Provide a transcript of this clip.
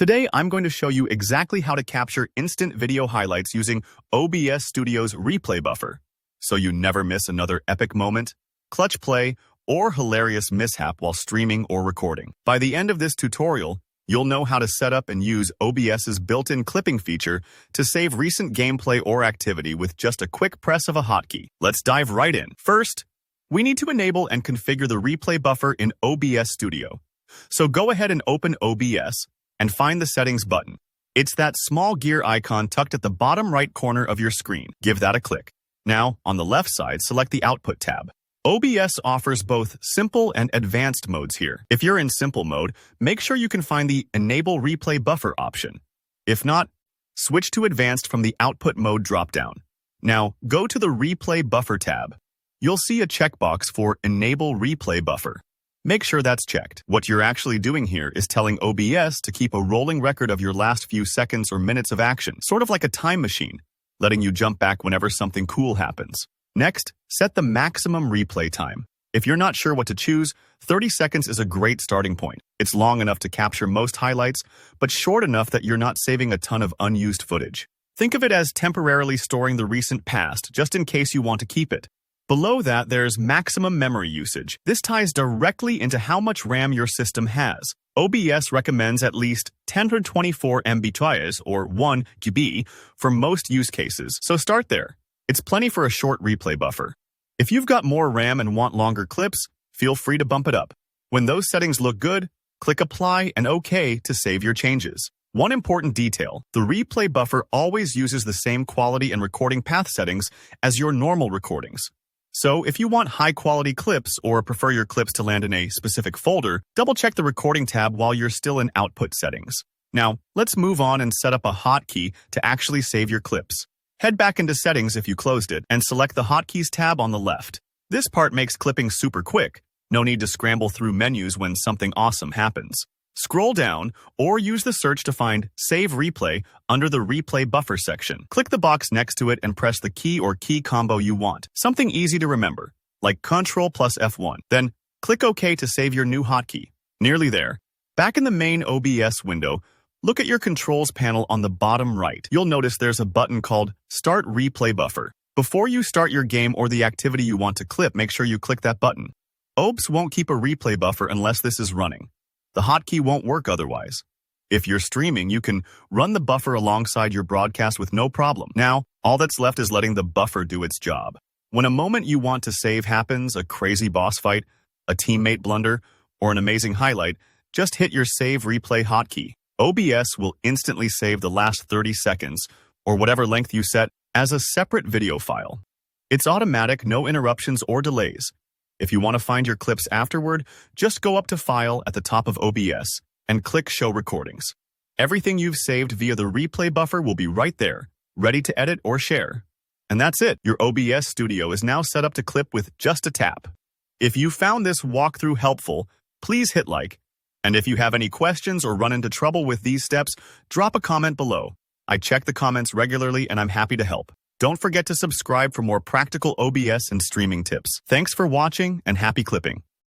Today, I'm going to show you exactly how to capture instant video highlights using OBS Studio's replay buffer, so you never miss another epic moment, clutch play, or hilarious mishap while streaming or recording. By the end of this tutorial, you'll know how to set up and use OBS's built-in clipping feature to save recent gameplay or activity with just a quick press of a hotkey. Let's dive right in. First, we need to enable and configure the replay buffer in OBS Studio. So go ahead and open OBS and find the Settings button. It's that small gear icon tucked at the bottom right corner of your screen. Give that a click. Now, on the left side, select the Output tab. OBS offers both simple and advanced modes here. If you're in simple mode, make sure you can find the Enable Replay Buffer option. If not, switch to advanced from the Output mode dropdown. Now, go to the Replay Buffer tab. You'll see a checkbox for Enable Replay Buffer. Make sure that's checked. What you're actually doing here is telling OBS to keep a rolling record of your last few seconds or minutes of action, sort of like a time machine, letting you jump back whenever something cool happens. Next, set the maximum replay time. If you're not sure what to choose, 30 seconds is a great starting point. It's long enough to capture most highlights, but short enough that you're not saving a ton of unused footage. Think of it as temporarily storing the recent past, just in case you want to keep it. Below that, there's maximum memory usage. This ties directly into how much RAM your system has. OBS recommends at least 1024 MB or 1 GB for most use cases, so start there. It's plenty for a short replay buffer. If you've got more RAM and want longer clips, feel free to bump it up. When those settings look good, click Apply and OK to save your changes. One important detail, the replay buffer always uses the same quality and recording path settings as your normal recordings. So if you want high-quality clips or prefer your clips to land in a specific folder, double-check the Recording tab while you're still in Output settings. Now, let's move on and set up a hotkey to actually save your clips. Head back into Settings if you closed it, and select the Hotkeys tab on the left. This part makes clipping super quick. No need to scramble through menus when something awesome happens. Scroll down, or use the search to find Save Replay under the Replay Buffer section. Click the box next to it and press the key or key combo you want. Something easy to remember, like Ctrl plus F1. Then, click OK to save your new hotkey. Nearly there. Back in the main OBS window, look at your controls panel on the bottom right. You'll notice there's a button called Start Replay Buffer. Before you start your game or the activity you want to clip, make sure you click that button. OBS won't keep a replay buffer unless this is running. The hotkey won't work otherwise. If you're streaming, you can run the buffer alongside your broadcast with no problem. Now, all that's left is letting the buffer do its job. When a moment you want to save happens, a crazy boss fight, a teammate blunder, or an amazing highlight, just hit your Save Replay hotkey. OBS will instantly save the last 30 seconds, or whatever length you set, as a separate video file. It's automatic, no interruptions or delays. If you want to find your clips afterward, just go up to File at the top of OBS and click Show Recordings. Everything you've saved via the replay buffer will be right there, ready to edit or share. And that's it. Your OBS Studio is now set up to clip with just a tap. If you found this walkthrough helpful, please hit like. And if you have any questions or run into trouble with these steps, drop a comment below. I check the comments regularly and I'm happy to help. Don't forget to subscribe for more practical OBS and streaming tips. Thanks for watching and happy clipping.